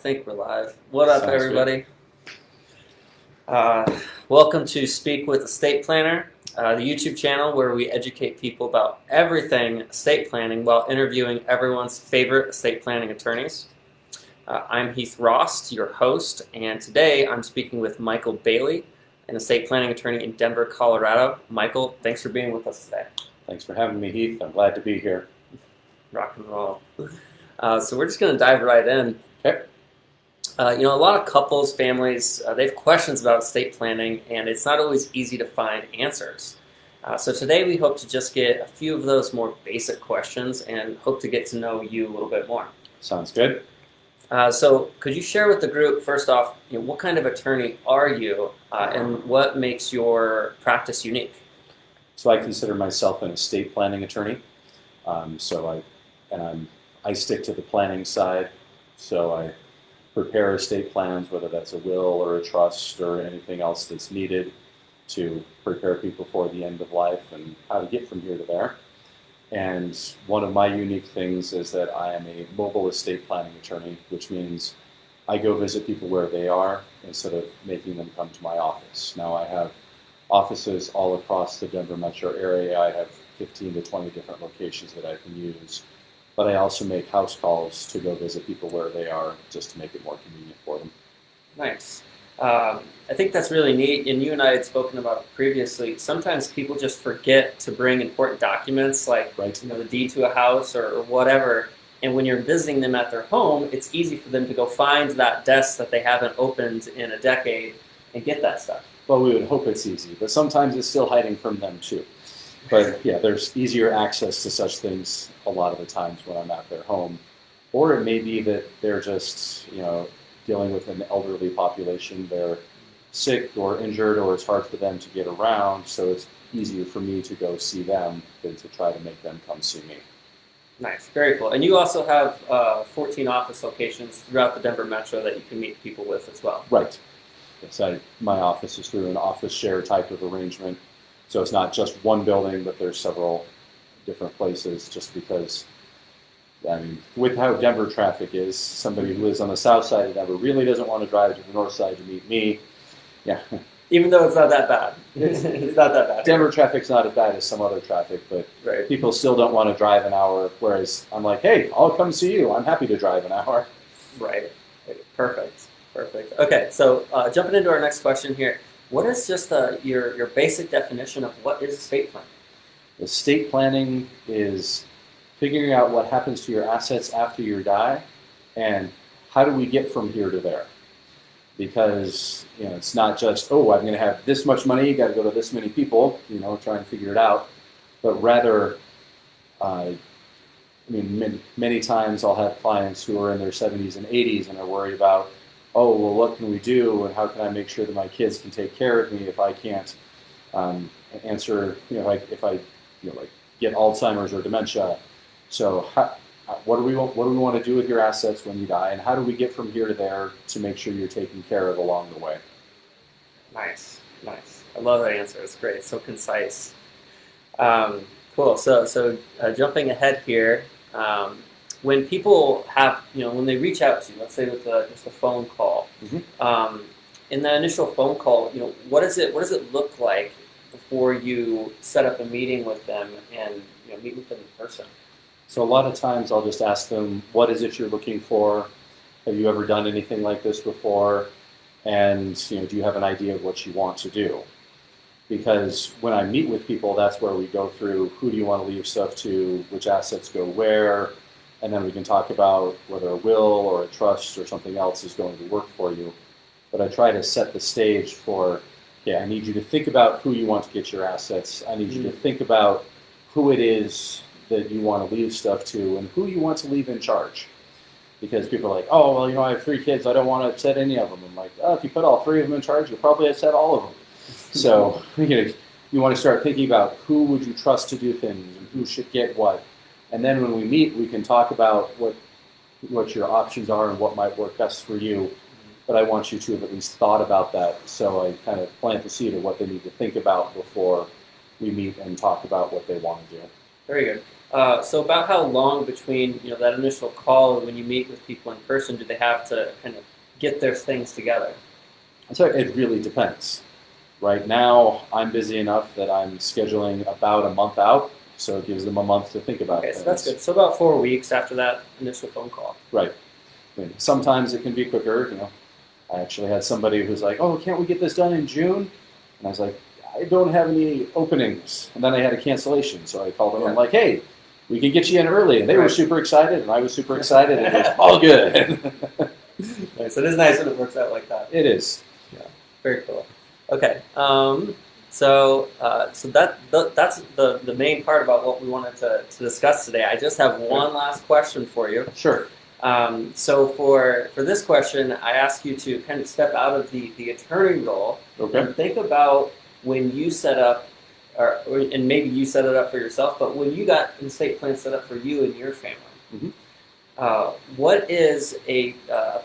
think we're live. What up, Sounds everybody? Welcome to Speak with Estate Planner, the YouTube channel where we educate people about everything estate planning while interviewing everyone's favorite estate planning attorneys. I'm Heath Rost, your host, and today I'm speaking with Michael Bailey, an estate planning attorney in Denver, Colorado. Michael, thanks for being with us today. Thanks for having me, Heath. I'm glad to be here. Rock and roll. So we're just going to dive right in. Okay. A lot of couples, families, they have questions about estate planning, and it's not always easy to find answers. So today we hope to just get a few of those more basic questions and hope to get to know you a little bit more. Sounds good. So could you share with the group, first off, what kind of attorney are you and what makes your practice unique? So I consider myself an estate planning attorney. I stick to the planning side. So I prepare estate plans, whether that's a will or a trust or anything else that's needed to prepare people for the end of life and how to get from here to there. And one of my unique things is that I am a mobile estate planning attorney, which means I go visit people where they are instead of making them come to my office. Now I have offices all across the Denver metro area. I have 15 to 20 different locations that I can use. But I also make house calls to go visit people where they are just to make it more convenient for them. Nice. I think that's really neat, and you and I had spoken about it previously. Sometimes people just forget to bring important documents like the deed to a house or whatever, and when you're visiting them at their home, it's easy for them to go find that desk that they haven't opened in a decade and get that stuff. Well, we would hope it's easy, but sometimes it's still hiding from them too. But yeah, there's easier access to such things a lot of the times when I'm at their home. Or it may be that they're just, dealing with an elderly population. They're sick or injured, or it's hard for them to get around, so it's easier for me to go see them than to try to make them come see me. Nice, very cool. And you also have 14 office locations throughout the Denver metro that you can meet people with as well. Right. Yes, my office is through an office share type of arrangement. So it's not just one building, but there's several different places just because, with how Denver traffic is, somebody who lives on the south side of Denver really doesn't want to drive to the north side to meet me. Yeah. Even though it's not that bad. It's not that bad. Denver traffic's not as bad as some other traffic, but people still don't want to drive an hour, whereas I'm like, hey, I'll come see you. I'm happy to drive an hour. Right. Perfect. Okay, so jumping into our next question here. What is just your basic definition of what is estate planning? Estate planning is figuring out what happens to your assets after you die and how do we get from here to there. Because it's not just, I'm going to have this much money, you got to go to this many people, try and figure it out. But rather, many times I'll have clients who are in their 70s and 80s and are worried about, what can we do, and how can I make sure that my kids can take care of me if I can't answer, if I get Alzheimer's or dementia. So what do we want to do with your assets when you die, and how do we get from here to there to make sure you're taken care of along the way? Nice. I love that answer. It's great. It's so concise. Cool. So jumping ahead here. When people have, when they reach out to you, let's say with just a phone call, in the initial phone call, what does it look like before you set up a meeting with them and meet with them in person? So a lot of times I'll just ask them, what is it you're looking for? Have you ever done anything like this before? And do you have an idea of what you want to do? Because when I meet with people, that's where we go through who do you want to leave stuff to, which assets go where. And then we can talk about whether a will or a trust or something else is going to work for you. But I try to set the stage for, I need you to think about who you want to get your assets. I need you to think about who it is that you want to leave stuff to and who you want to leave in charge. Because people are like, I have 3 kids. I don't want to upset any of them. I'm like, if you put all 3 of them in charge, you'll probably upset all of them. So you want to start thinking about who would you trust to do things and who should get what. And then when we meet, we can talk about what your options are and what might work best for you. But I want you to have at least thought about that, so I kind of plant the seed of what they need to think about before we meet and talk about what they want to do. Very good. So about how long between that initial call and when you meet with people in person do they have to kind of get their things together? So it really depends. Right now, I'm busy enough that I'm scheduling about a month out, so it gives them a month to think about Okay, so that's things. good. So about 4 weeks after that initial phone call. Right. I mean, sometimes it can be quicker. I actually had somebody who's like, "Oh, can't we get this done in June?" And I was like, "I don't have any openings." And then I had a cancellation, so I called them. Yeah. I'm like, "Hey, we can get you in early," and they were Right. super excited, and I was super excited, and it was all good. Nice. It is nice when it works out like that. It is. Yeah, very cool. Okay, so that's the main part about what we wanted to discuss today. I just have one last question for you. Sure. So for this question, I ask you to kind of step out of the attorney role Okay. and think about when you set up, and maybe you set it up for yourself, but when you got an estate plan set up for you and your family. Mm-hmm. What is a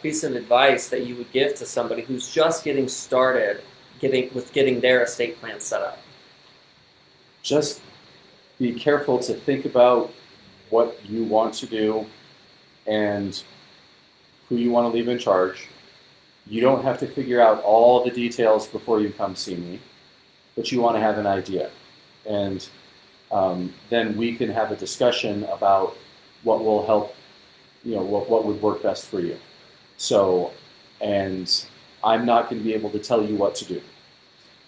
piece of advice that you would give to somebody who's just getting started getting their estate plan set up? Just be careful to think about what you want to do and who you want to leave in charge. You don't have to figure out all the details before you come see me, but you want to have an idea. And then we can have a discussion about what will help, what would work best for you. So, and I'm not going to be able to tell you what to do.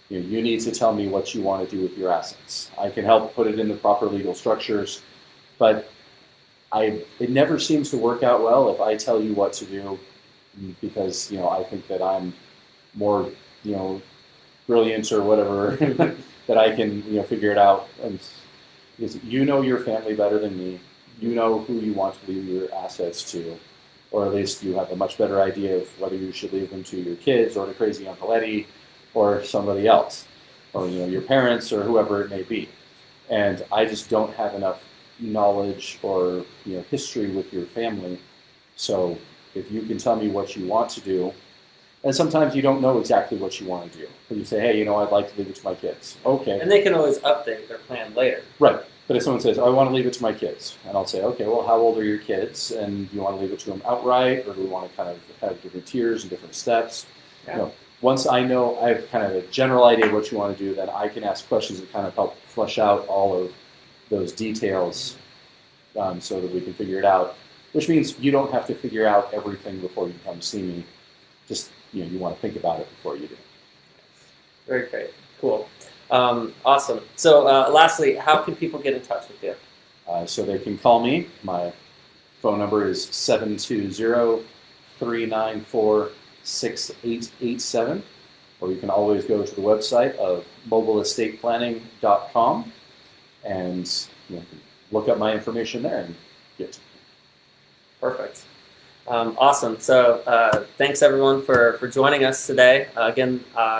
You need to tell me what you want to do with your assets. I can help put it in the proper legal structures, but it never seems to work out well if I tell you what to do because, I think that I'm more, brilliant or whatever, that I can, figure it out. And because you know your family better than me. You know who you want to leave your assets to, or at least you have a much better idea of whether you should leave them to your kids or to crazy Uncle Eddie or somebody else, or your parents or whoever it may be. And I just don't have enough knowledge or history with your family. So if you can tell me what you want to do, and sometimes you don't know exactly what you want to do. But you say, hey, I'd like to leave it to my kids. Okay. And they can always update their plan later. Right. But if someone says, oh, I want to leave it to my kids, and I'll say, okay, well, how old are your kids? And do you want to leave it to them outright, or do we want to kind of have different tiers and different steps? Yeah. Once I know I have kind of a general idea what you want to do, then I can ask questions that kind of help flesh out all of those details so that we can figure it out, which means you don't have to figure out everything before you come see me. Just, you want to think about it before you do. Very great. Cool. Awesome. So lastly, how can people get in touch with you? So they can call me. My phone number is 720-394-6887, or you can always go to the website of mobileestateplanning.com and look up my information there and get to me. Perfect. Awesome. So thanks everyone for joining us today.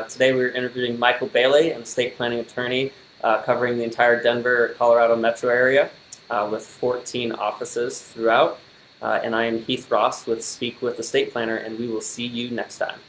Today we're interviewing Michael Bailey, an estate planning attorney covering the entire Denver, Colorado metro area with 14 offices throughout. And I am Heath Ross with Speak with Estate Planner, and we will see you next time.